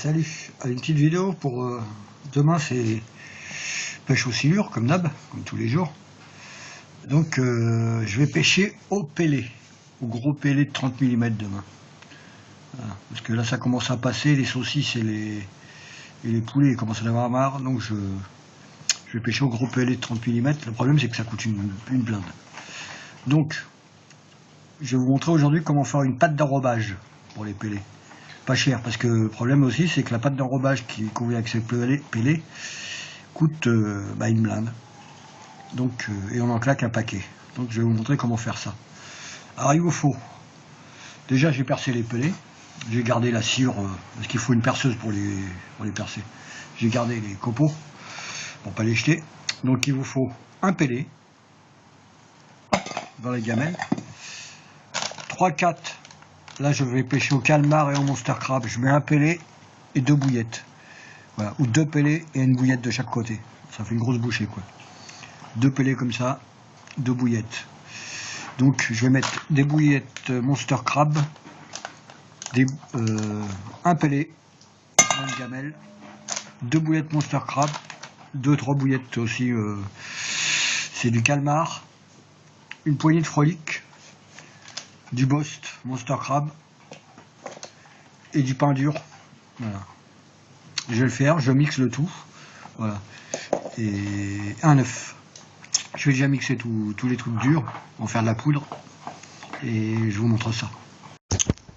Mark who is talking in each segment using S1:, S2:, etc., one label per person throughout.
S1: Salut, une petite vidéo pour demain, c'est pêche aux silures comme d'hab, comme tous les jours. Donc je vais pêcher au pélé, au gros pélé de 30 mm demain. Voilà. Parce que là ça commence à passer, les saucisses et les poulets ils commencent à en avoir marre, donc je vais pêcher au gros pélé de 30 mm. Le problème c'est que ça coûte une blinde. Donc je vais vous montrer aujourd'hui comment faire une pâte d'enrobage pour les pélés. Pas cher, parce que le problème aussi c'est que la pâte d'enrobage qui convient avec ces pélés coûte une blinde. Donc, et on en claque un paquet. Donc je vais vous montrer comment faire ça. Alors il vous faut, déjà j'ai percé les pélés, j'ai gardé la cire, parce qu'il faut une perceuse pour les percer. J'ai gardé les copeaux pour pas les jeter. Donc il vous faut un pélé dans les gamelles, 3-4. Là je vais pêcher au calmar et au monster crab. Je mets un pélé et 2 bouillettes. Voilà, ou 2 pélés et une bouillette de chaque côté. Ça fait une grosse bouchée quoi. 2 pélés comme ça, 2 bouillettes. Donc je vais mettre des bouillettes monster crab, un pélé, une gamelle, 2 bouillettes monster crab, 2-3 bouillettes aussi, c'est du calmar, une poignée de frolic, du bost monster crab et du pain dur. Voilà. Je vais le faire, je mixe le tout. Voilà. Et un œuf. Je vais déjà mixer tous les trucs durs, en faire de la poudre, et je vous montre ça.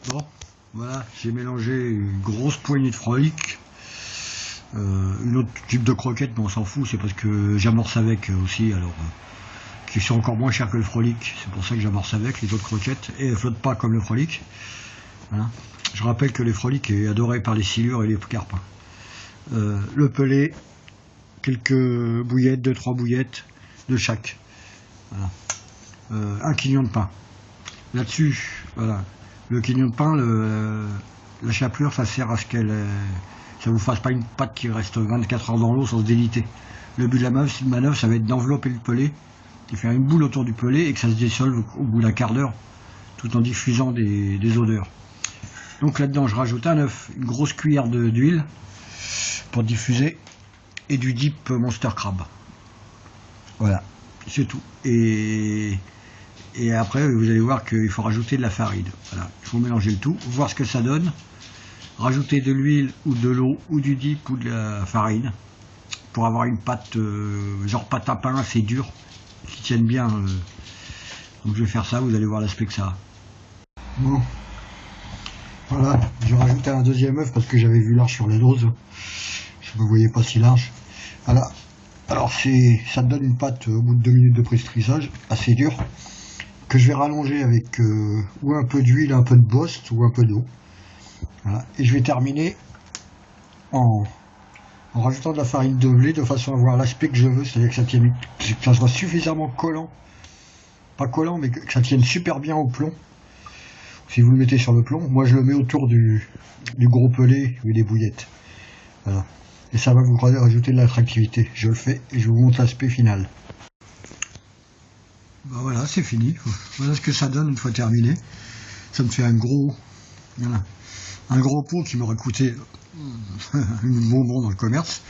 S1: Bon, voilà, j'ai mélangé une grosse poignée de frolic, une autre type de croquette, mais on s'en fout, c'est parce que j'amorce avec aussi, alors qui sont encore moins chers que le frolic, c'est pour ça que j'amorce avec les autres croquettes, et elles ne flottent pas comme le frolic. Voilà. Je rappelle que les frolic est adoré par les silures et les carpes. Le pelé, quelques bouillettes, 2-3 bouillettes de chaque. Voilà. Un quignon de pain. Là-dessus, voilà. Le quignon de pain, la chapelure, ça sert à ce qu'elle ça vous fasse pas une pâte qui reste 24 heures dans l'eau sans se déliter. Le but de la manœuvre, ça va être d'envelopper le pelé, de faire une boule autour du pelé et que ça se dissolve au bout d'un quart d'heure, tout en diffusant des odeurs. Donc là-dedans, je rajoute un œuf, une grosse cuillère d'huile pour diffuser et du dip monster crab. Voilà, c'est tout. Et après, vous allez voir qu'il faut rajouter de la farine. Voilà, il faut mélanger le tout, voir ce que ça donne. Rajouter de l'huile ou de l'eau ou du dip ou de la farine pour avoir une pâte, genre pâte à pain assez dure, qui tienne bien. Donc je vais faire ça, vous allez voir l'aspect que ça a. Bon, voilà, j'ai rajouté un deuxième œuf parce que j'avais vu large sur la dose. Je ne me voyais pas si large. Voilà. Alors ça donne une pâte au bout de 2 minutes de pré-strissage, assez dure, que je vais rallonger avec ou un peu d'huile, un peu de bost ou un peu d'eau. Voilà. Et je vais terminer en rajoutant de la farine de blé de façon à avoir l'aspect que je veux, c'est-à-dire que ça soit suffisamment collant, pas collant, mais que ça tienne super bien au plomb. Si vous le mettez sur le plomb, moi je le mets autour du gros pelé ou des bouillettes. Voilà. Et ça va vous rajouter de l'attractivité. Je le fais et je vous montre l'aspect final. Ben voilà, c'est fini. Voilà ce que ça donne une fois terminé. Ça me fait un gros pot qui m'aurait coûté une bonbon dans le commerce.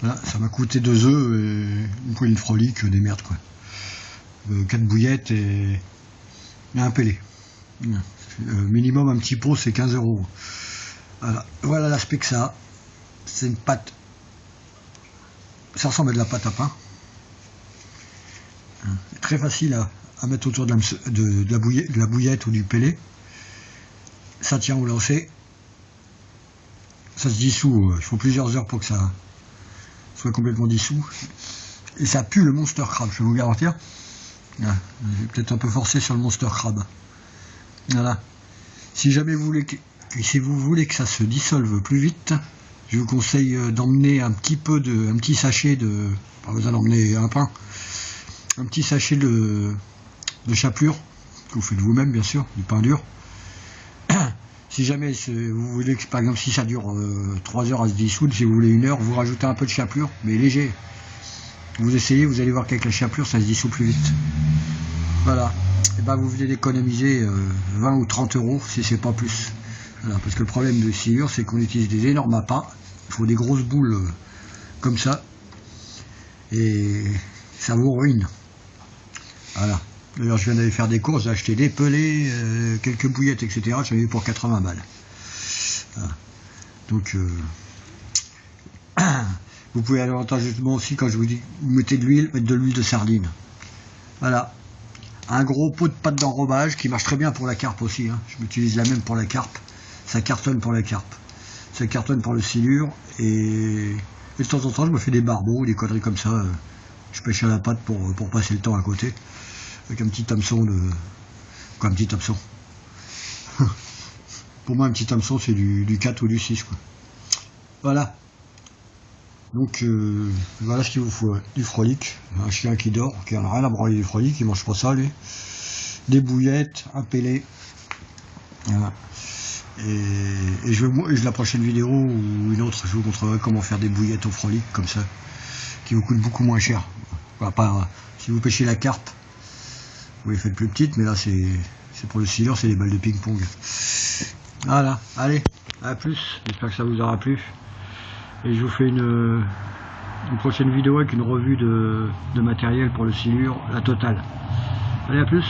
S1: Voilà, ça m'a coûté 2 œufs et une poignée de frolic, des merdes quoi. 4 bouillettes et un pélé. Minimum un petit pot, c'est 15 €. Voilà l'aspect que ça a. C'est une pâte. Ça ressemble à de la pâte à pain. Très facile à mettre autour de la bouillette ou du pélé. Ça tient au lancer. Ça se dissout. Il faut plusieurs heures pour que ça soit complètement dissous. Et ça pue le monster crab, je vais vous garantir. J'ai peut-être un peu forcé sur le monster crab. Voilà. Si jamais vous voulez que ça se dissolve plus vite, je vous conseille d'emmener un petit sachet de, pas besoin d'emmener un pain, un petit sachet de chapelure, que vous faites vous-même bien sûr, du pain dur. Si jamais vous voulez que, par exemple, si ça dure 3 heures à se dissoudre, si vous voulez 1 heure, vous rajoutez un peu de chapelure, mais léger. Vous essayez, vous allez voir qu'avec la chapelure, ça se dissout plus vite. Voilà. Et ben vous venez d'économiser 20 ou 30 € si c'est pas plus. Voilà, parce que le problème de silure, c'est qu'on utilise des énormes appâts. Il faut des grosses boules comme ça. Et ça vous ruine. Voilà. D'ailleurs, je viens d'aller faire des courses, j'ai acheté des pelés, quelques bouillettes, etc. J'en ai eu pour 80 balles. Voilà. Donc, vous pouvez avantageusement aussi, quand je vous dis, vous mettez de l'huile, mettre de l'huile de sardine. Voilà. Un gros pot de pâte d'enrobage qui marche très bien pour la carpe aussi. Hein. Je m'utilise la même pour la carpe. Ça cartonne pour la carpe. Ça cartonne pour le silure. Et de temps en temps, je me fais des barbeaux, des conneries comme ça. Je pêche à la pâte pour passer le temps à côté. Avec un petit hameçon de... Quoi, un petit hameçon? Pour moi, un petit hameçon, c'est du 4 ou du 6, quoi. Voilà. Donc, voilà ce qu'il vous faut. Du frolic. Un chien qui dort, qui en a rien à branler du frolic, il mange pas ça, lui. Des bouillettes, un pélé. Voilà. Et la prochaine vidéo ou une autre, je vous montrerai comment faire des bouillettes au frolic, comme ça, qui vous coûtent beaucoup moins cher. Voilà, pas, si vous pêchez la carpe, vous les faites plus petites, mais là, c'est pour le silure, c'est des balles de ping-pong. Voilà, allez, à plus, j'espère que ça vous aura plu. Et je vous fais une prochaine vidéo avec une revue de matériel pour le silure, la totale. Allez, à plus.